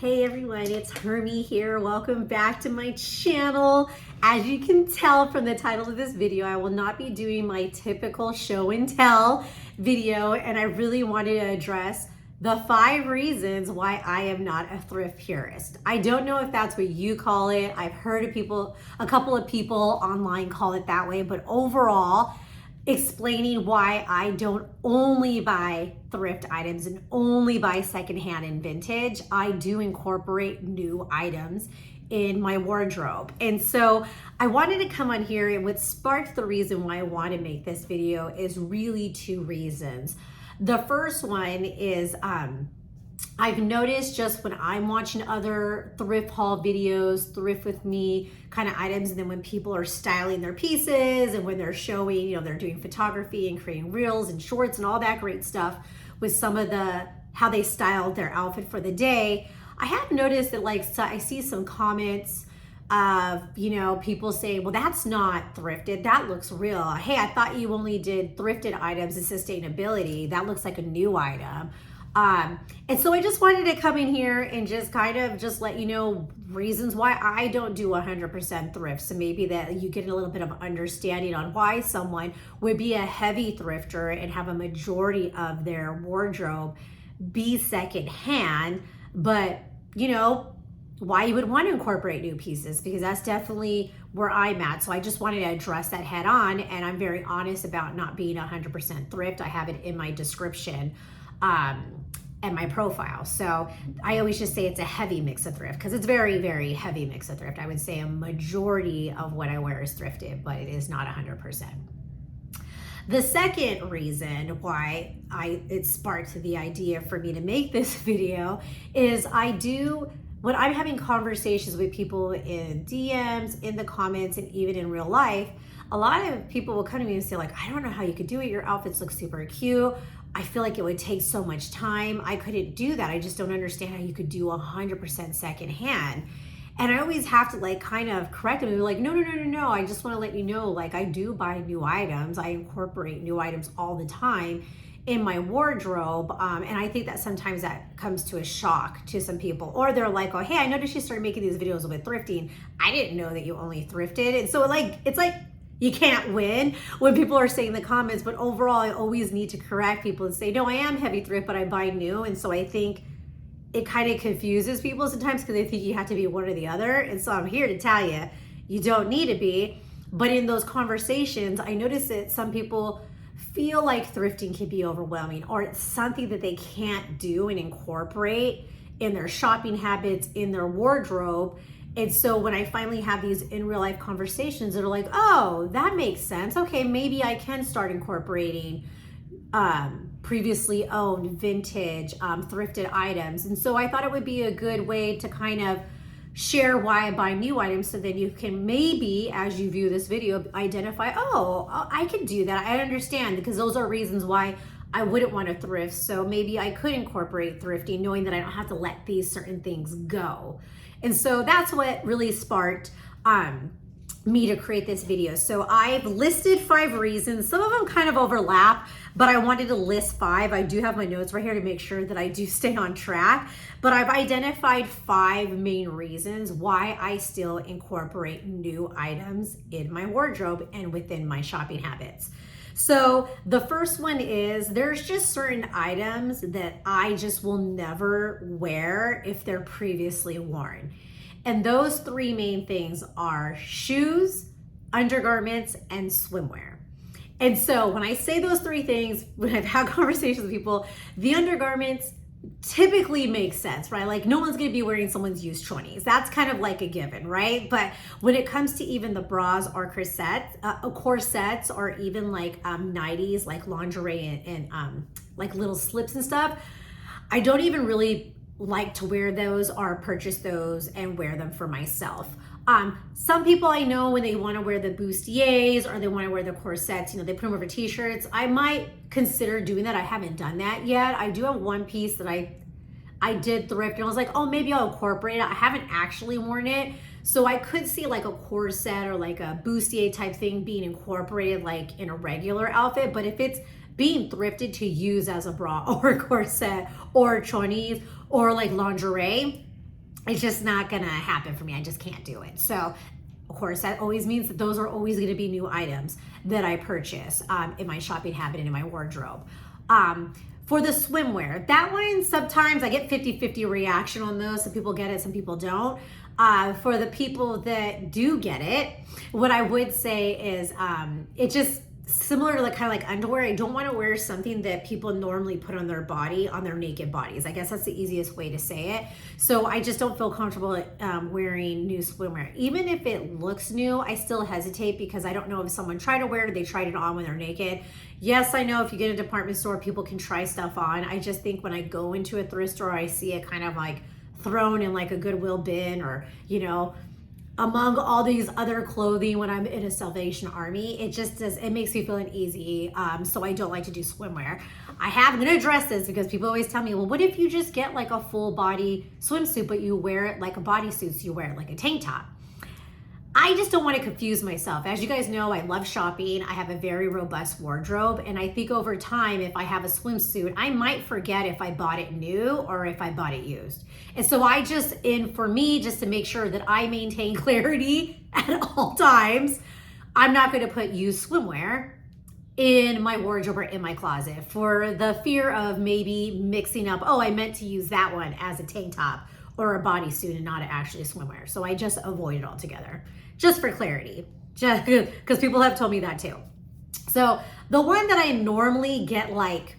Hey everyone, it's Hermie here. Welcome back to my channel. As you can tell from the title of this video, I will not be doing my typical show and tell video, and I really wanted to address the 5 reasons why I am not a thrift purist. I don't know if that's what you call it. I've heard of a couple of people online call it that way, but overall, explaining why I don't only buy thrift items and only buy secondhand and vintage. I do incorporate new items in my wardrobe. And so I wanted to come on here, and what sparked the reason why I want to make this video is really 2 reasons. The first one is I've noticed just when I'm watching other thrift haul videos, thrift with me kind of items, and then when people are styling their pieces and when they're showing, they're doing photography and creating reels and shorts and all that great stuff with some of how they styled their outfit for the day, I have noticed that I see some comments of, people saying, well, that's not thrifted. That looks real. Hey, I thought you only did thrifted items and sustainability. That looks like a new item. And so I just wanted to come in here and just let you know reasons why I don't do 100% thrift. So maybe that you get a little bit of understanding on why someone would be a heavy thrifter and have a majority of their wardrobe be secondhand, but why you would want to incorporate new pieces, because that's definitely where I'm at. So I just wanted to address that head on, and I'm very honest about not being 100% thrift. I have it in my description and my profile. So I always just say it's a heavy mix of thrift, because it's very, very heavy mix of thrift. I would say a majority of what I wear is thrifted, but it is not 100%. The second reason why it sparked the idea for me to make this video is when I'm having conversations with people in DMs, in the comments, and even in real life, a lot of people will come to me and say, I don't know how you could do it. Your outfits look super cute. I feel like it would take so much time. I couldn't do that. I just don't understand how you could do 100% secondhand. And I always have to kind of correct them and be like, no. I just want to let you know, I do buy new items. I incorporate new items all the time in my wardrobe. And I think that sometimes that comes to a shock to some people, or they're like, oh, hey, I noticed you started making these videos with thrifting. I didn't know that you only thrifted. And so it's like, you can't win when people are saying the comments, but overall, I always need to correct people and say, no, I am heavy thrift, but I buy new. And so I think it kind of confuses people sometimes because they think you have to be one or the other. And so I'm here to tell you, you don't need to be. But in those conversations, I notice that some people feel like thrifting can be overwhelming, or it's something that they can't do and incorporate in their shopping habits, in their wardrobe. And so when I finally have these in real life conversations that are like, oh, that makes sense. Okay, maybe I can start incorporating previously owned vintage thrifted items. And so I thought it would be a good way to kind of share why I buy new items, so that you can maybe, as you view this video, identify, oh, I can do that. I understand, because those are reasons why I wouldn't want to thrift. So maybe I could incorporate thrifting, knowing that I don't have to let these certain things go. And so that's what really sparked me to create this video. So I've listed 5 reasons. Some of them kind of overlap, but I wanted to list 5. I do have my notes right here to make sure that I do stay on track. But I've identified 5 main reasons why I still incorporate new items in my wardrobe and within my shopping habits. So the first one is, there's just certain items that I just will never wear if they're previously worn. And those 3 main things are shoes, undergarments, and swimwear. And so when I say those 3 things, when I've had conversations with people, the undergarments typically make sense, right? No one's gonna be wearing someone's used 20s. That's kind of like a given, right? But when it comes to even the bras or corsets, or even 90s, like lingerie and little slips and stuff, I don't even really like to wear those or purchase those and wear them for myself. Some people I know, when they want to wear the bustiers or they want to wear the corsets, they put them over t-shirts. I might consider doing that. I haven't done that yet. I do have one piece that I did thrift, and I was like, oh, maybe I'll incorporate it. I haven't actually worn it. So I could see a corset or a bustier type thing being incorporated in a regular outfit. But if it's being thrifted to use as a bra or a corset or chonies or lingerie, it's just not gonna happen for me. I just can't do it. So of course, that always means that those are always going to be new items that I purchase in my shopping habit and in my wardrobe. For the swimwear, that one, sometimes I get 50-50 reaction on those. Some people get it, some people don't. For the people that do get it, what I would say is it just similar to like kind of like underwear. I don't want to wear something that people normally put on their body, on their naked bodies. I guess that's the easiest way to say it. So I just don't feel comfortable wearing new swimwear. Even if it looks new, I still hesitate because I don't know if someone tried to wear it or they tried it on when they're naked. Yes, I know if you get a department store, people can try stuff on. I just think when I go into a thrift store, I see it kind of like thrown in like a Goodwill bin, or, you know, among all these other clothing when I'm in a Salvation Army. It just does, it makes me feel uneasy. So I don't like to do swimwear. I'm gonna address this because people always tell me, well, what if you just get like a full body swimsuit, but you wear it like a bodysuit, so you wear it like a tank top? I just don't want to confuse myself. As you guys know, I love shopping. I have a very robust wardrobe. And I think over time, if I have a swimsuit, I might forget if I bought it new or if I bought it used. And so I just, for me, just to make sure that I maintain clarity at all times, I'm not going to put used swimwear in my wardrobe or in my closet for the fear of maybe mixing up, oh, I meant to use that one as a tank top or a bodysuit and not actually a swimwear. So I just avoid it altogether, just for clarity, just because people have told me that too. So the one that I normally get like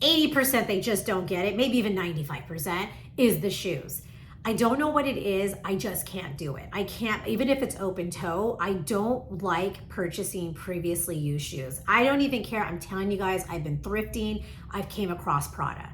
80%, they just don't get it, maybe even 95%, is the shoes. I don't know what it is. I just can't do it. I can't, even if it's open toe, I don't like purchasing previously used shoes. I don't even care. I'm telling you guys, I've been thrifting. I've came across Prada.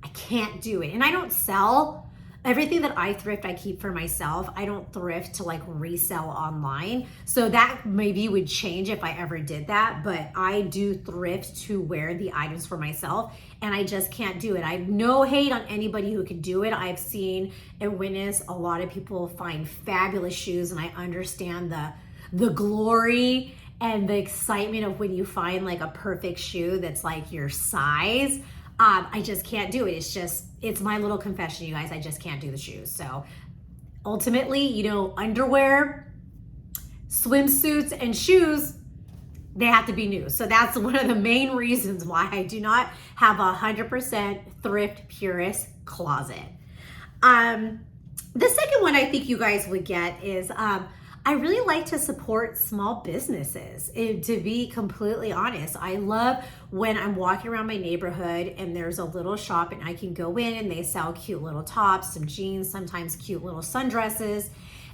I can't do it. And I don't sell. Everything that I thrift, I keep for myself. I don't thrift to like resell online. So that maybe would change if I ever did that, but I do thrift to wear the items for myself, and I just can't do it. I have no hate on anybody who can do it. I've seen and witnessed a lot of people find fabulous shoes, and I understand the glory and the excitement of when you find like a perfect shoe that's like your size. I just can't do it. It's my little confession, you guys. I just can't do the shoes. So ultimately, you know, underwear, swimsuits, and shoes, they have to be new. So that's one of the main reasons why I do not have 100% thrift purist closet. The second one I think you guys would get is, I really like to support small businesses. To be completely honest, I love when I'm walking around my neighborhood and there's a little shop and I can go in and they sell cute little tops, some jeans, sometimes cute little sundresses.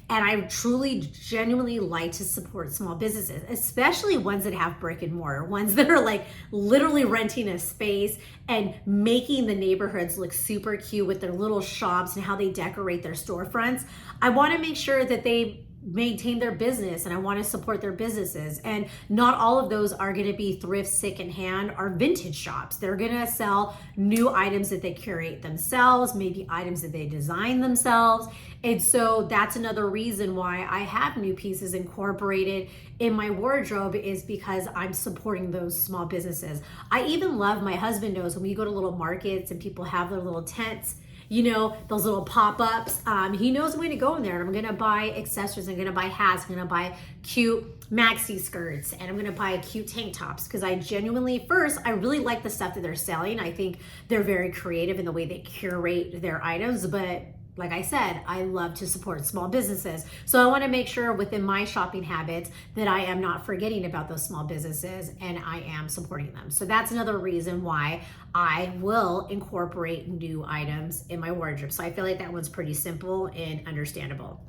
And I truly, genuinely like to support small businesses, especially ones that have brick and mortar, ones that are like literally renting a space and making the neighborhoods look super cute with their little shops and how they decorate their storefronts. I want to make sure that they maintain their business, and I want to support their businesses. And not all of those are going to be thrift, secondhand, or vintage shops. They're going to sell new items that they curate themselves, maybe items that they design themselves. And so that's another reason why I have new pieces incorporated in my wardrobe, is because I'm supporting those small businesses. I even love, my husband knows, when we go to little markets and people have their little tents, you know, those little pop-ups. He knows when to go in there, and I'm gonna buy accessories, I'm gonna buy hats, I'm gonna buy cute maxi skirts, and I'm gonna buy cute tank tops, because I genuinely, first, I really like the stuff that they're selling. I think they're very creative in the way they curate their items, but like I said, I love to support small businesses. So I wanna make sure within my shopping habits that I am not forgetting about those small businesses and I am supporting them. So that's another reason why I will incorporate new items in my wardrobe. So I feel like that one's pretty simple and understandable.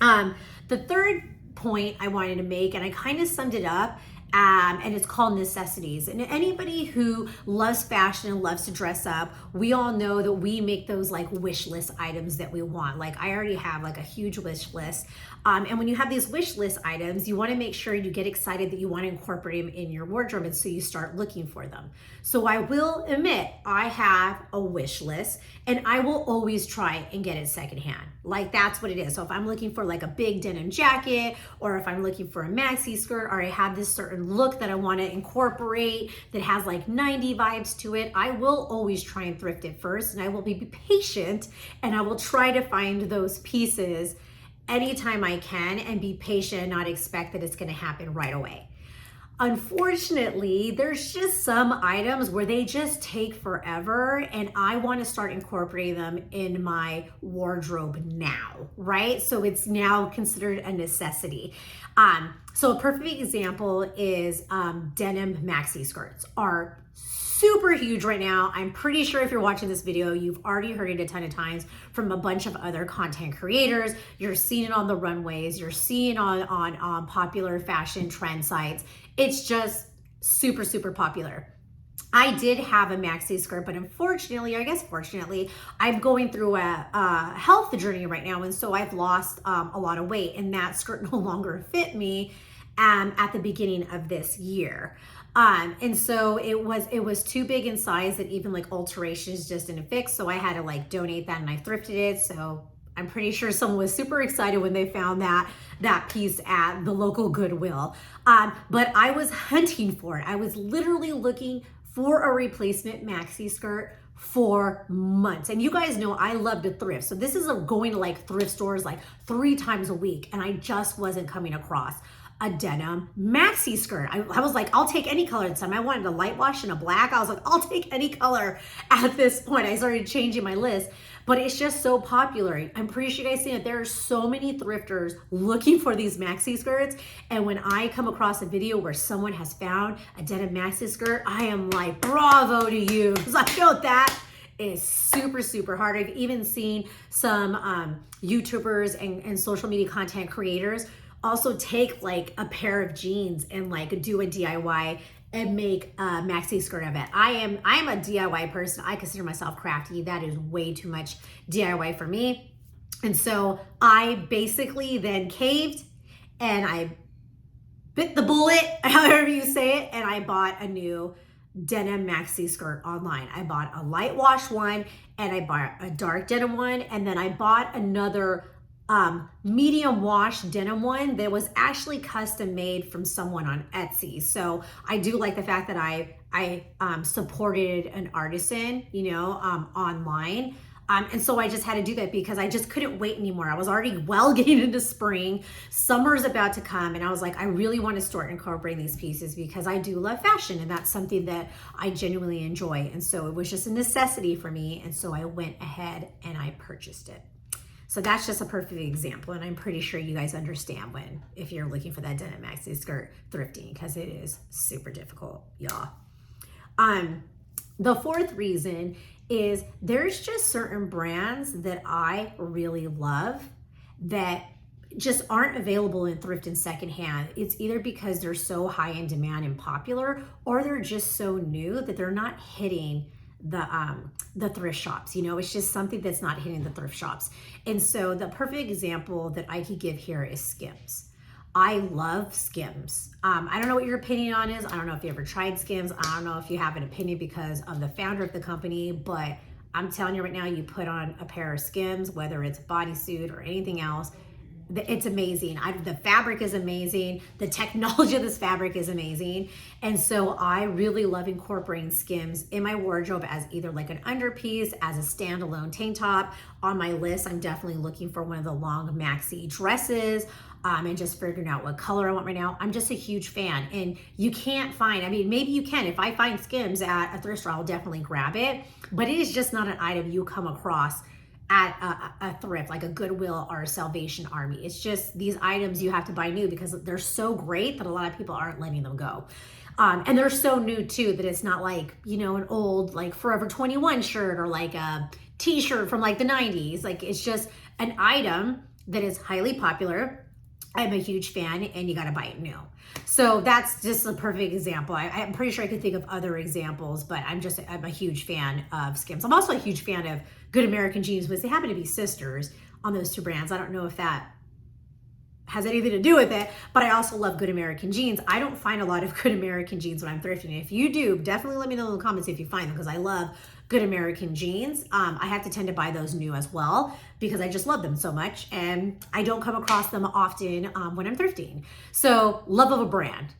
The third point I wanted to make, and I kind of summed it up, and it's called necessities. And anybody who loves fashion and loves to dress up, we all know that we make those like wish list items that we want. Like I already have like a huge wish list. And when you have these wish list items, you want to make sure you get excited that you want to incorporate them in your wardrobe, and so you start looking for them. So I will admit, I have a wish list, and I will always try and get it secondhand. Like that's what it is. So if I'm looking for like a big denim jacket, or if I'm looking for a maxi skirt, or I have this certain certain look that I want to incorporate that has like 90 vibes to it, I will always try and thrift it first, and I will be patient, and I will try to find those pieces anytime I can and be patient and not expect that it's going to happen right away. Unfortunately, there's just some items where they just take forever, and I want to start incorporating them in my wardrobe now, right? So it's now considered a necessity. So a perfect example is denim maxi skirts are super huge right now. I'm pretty sure if you're watching this video, you've already heard it a ton of times from a bunch of other content creators. You're seeing it on the runways. You're seeing it on popular fashion trend sites. It's just super, super popular. I did have a maxi skirt, but unfortunately, or I guess fortunately, I'm going through a health journey right now. And so I've lost a lot of weight, and that skirt no longer fit me at the beginning of this year. And so it was too big in size that even like alterations just didn't fix. So I had to like donate that, and I thrifted it. So I'm pretty sure someone was super excited when they found that piece at the local Goodwill. But I was hunting for it. I was literally looking for a replacement maxi skirt for months. And you guys know I love to thrift. So this is going to like thrift stores like 3 times a week, and I just wasn't coming across a denim maxi skirt. I was like, I'll take any color this time. I wanted a light wash and a black. I was like, I'll take any color at this point. I started changing my list, but it's just so popular. I'm pretty sure you guys see it. There are so many thrifters looking for these maxi skirts. And when I come across a video where someone has found a denim maxi skirt, I am like, bravo to you. Because I know that is super, super hard. I've even seen some YouTubers and social media content creators also take like a pair of jeans and like do a DIY and make a maxi skirt of it. I am a DIY person. I consider myself crafty. That is way too much DIY for me. And so I basically then caved, and I bit the bullet, however you say it, and I bought a new denim maxi skirt online. I bought a light wash one, and I bought a dark denim one, and then I bought another medium wash denim one that was actually custom made from someone on Etsy. So I do like the fact that I supported an artisan, online. And so I just had to do that because I just couldn't wait anymore. I was already getting into spring. Summer's about to come, and I was like, I really want to start incorporating these pieces because I do love fashion, and that's something that I genuinely enjoy. And so it was just a necessity for me. And so I went ahead and I purchased it. So that's just a perfect example, and I'm pretty sure you guys understand if you're looking for that denim maxi skirt thrifting, because it is super difficult, y'all. The fourth reason is there's just certain brands that I really love that just aren't available in thrift and secondhand. It's either because they're so high in demand and popular, or they're just so new that they're not hitting the thrift shops. It's just something that's not hitting the thrift shops. And so the perfect example that I could give here is Skims. I love Skims. I don't know what your opinion on is. I don't know if you ever tried Skims. I don't know if you have an opinion because of the founder of the company, but I'm telling you right now, you put on a pair of Skims, whether it's a bodysuit or anything else, it's amazing. The fabric is amazing. The technology of this fabric is amazing. And so I really love incorporating Skims in my wardrobe as either like an underpiece, as a standalone tank top. On my list, I'm definitely looking for one of the long maxi dresses, and just figuring out what color I want right now. I'm just a huge fan, and you can't find, maybe you can. If I find Skims at a thrift store, I'll definitely grab it, but it is just not an item you come across at a thrift like a Goodwill or a Salvation Army. It's just these items you have to buy new because they're so great that a lot of people aren't letting them go. And they're so new too that it's not like, an old like Forever 21 shirt or like a t-shirt from like the 90s. Like, it's just an item that is highly popular. I'm a huge fan, and you got to buy it new. So that's just a perfect example. I'm pretty sure I could think of other examples, but I'm a huge fan of Skims. I'm also a huge fan of Good American Jeans, because they happen to be sisters on those two brands. I don't know if that has anything to do with it, but I also love Good American Jeans. I don't find a lot of Good American Jeans when I'm thrifting. If you do, definitely let me know in the comments if you find them, because I love Good American Jeans. I have to tend to buy those new as well because I just love them so much, and I don't come across them often when I'm thrifting. So love of a brand.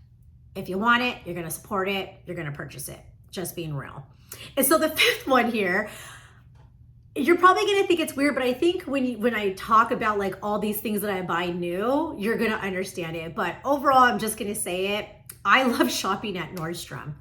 If you want it, you're gonna support it, you're gonna purchase it. Just being real. And so the fifth one here, you're probably gonna think it's weird, but I think when I talk about like all these things that I buy new, you're gonna understand it. But overall, I'm just gonna say it. I love shopping at Nordstrom.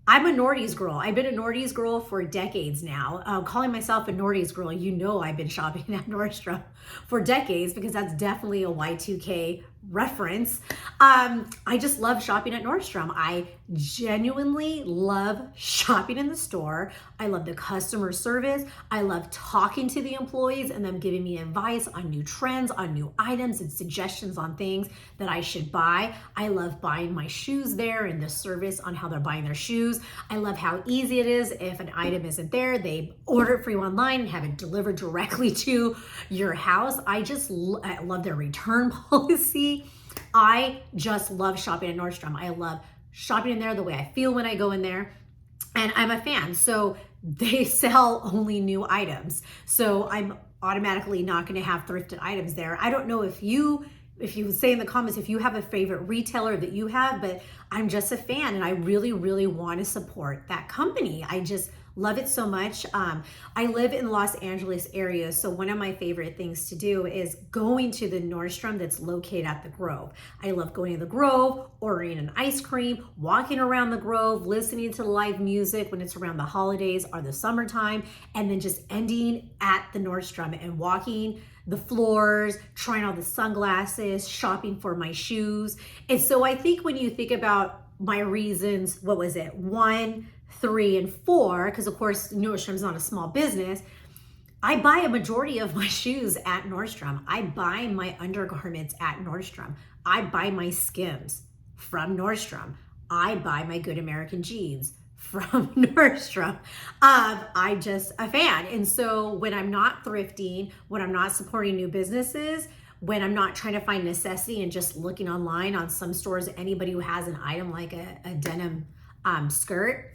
I'm a Nordy's girl. I've been a Nordy's girl for decades now. Calling myself a Nordy's girl, you know I've been shopping at Nordstrom for decades because that's definitely a Y2K reference. I just love shopping at Nordstrom. I genuinely love shopping in the store. I love the customer service. I love talking to the employees and them giving me advice on new trends, on new items and suggestions on things that I should buy. I love buying my shoes there and the service on how they're buying their shoes. I love how easy it is. If an item isn't there, they order it for you online and have it delivered directly to your house. I love their return policy. I just love shopping at Nordstrom. I love shopping in there the way I feel when I go in there. And I'm a fan. So they sell only new items. So I'm automatically not going to have thrifted items there. I don't know if you would say in the comments if you have a favorite retailer that you have, but I'm just a fan and I really, really want to support that company. I just love it so much. I live in the Los Angeles area, so one of my favorite things to do is going to the Nordstrom that's located at the Grove. I love going to the Grove, ordering an ice cream, walking around the Grove, listening to live music when it's around the holidays or the summertime, and then just ending at the Nordstrom and walking the floors, trying all the sunglasses, shopping for my shoes. And so I think when you think about my reasons, what was it? 1, 3, and 4, because of course Nordstrom's not a small business. I buy a majority of my shoes at Nordstrom. I buy my undergarments at Nordstrom. I buy my Skims from Nordstrom. I buy my Good American jeans from Nordstrom. I'm just a fan. And so when I'm not thrifting, when I'm not supporting new businesses, when I'm not trying to find necessity and just looking online on some stores, anybody who has an item like a denim skirt,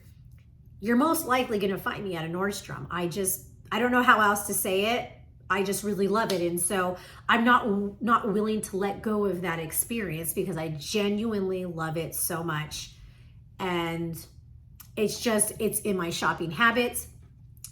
you're most likely going to find me at a Nordstrom. I don't know how else to say it. I just really love it. And so I'm not willing to let go of that experience because I genuinely love it so much. And it's in my shopping habits.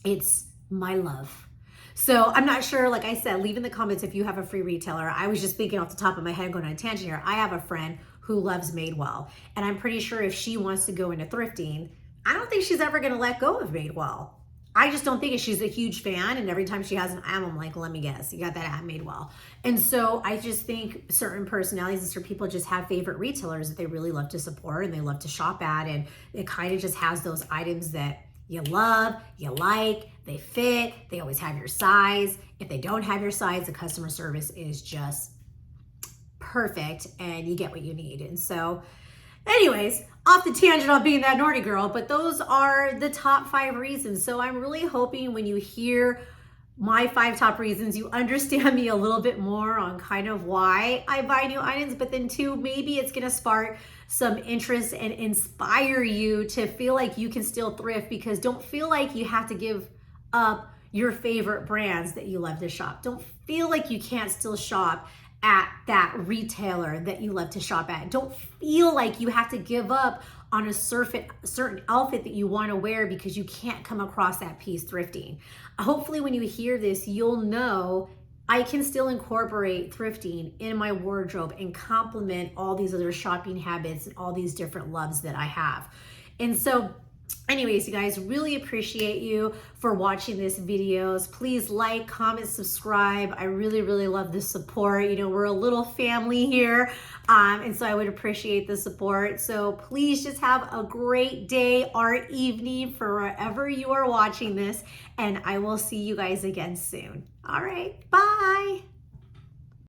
It's my love. So I'm not sure, like I said, leave in the comments if you have a free retailer. I was just thinking off the top of my head, going on a tangent here. I have a friend who loves Madewell. And I'm pretty sure if she wants to go into thrifting, I don't think she's ever gonna let go of Madewell. I just don't think it. She's a huge fan, and every time she has an item, I'm like, let me guess, you got that at Madewell. And so I just think certain personalities and certain people just have favorite retailers that they really love to support and they love to shop at, and it kind of just has those items that you love, you like, they fit, they always have your size. If they don't have your size, the customer service is just perfect and you get what you need. And so anyways, off the tangent on being that naughty girl, but those are the top 5 reasons. So I'm really hoping when you hear my 5 top reasons, you understand me a little bit more on kind of why I buy new items, but then 2, maybe it's gonna spark some interest and inspire you to feel like you can still thrift, because don't feel like you have to give up your favorite brands that you love to shop. Don't feel like you can't still shop at that retailer that you love to shop at. Don't feel like you have to give up on a certain outfit that you want to wear because you can't come across that piece thrifting. Hopefully when you hear this, you'll know I can still incorporate thrifting in my wardrobe and complement all these other shopping habits and all these different loves that I have. And so anyways, you guys, really appreciate you for watching this videos. Please like, comment, subscribe. I really, really love the support. You know, we're a little family here. And so I would appreciate the support. So please just have a great day or evening for wherever you are watching this. And I will see you guys again soon. All right, bye.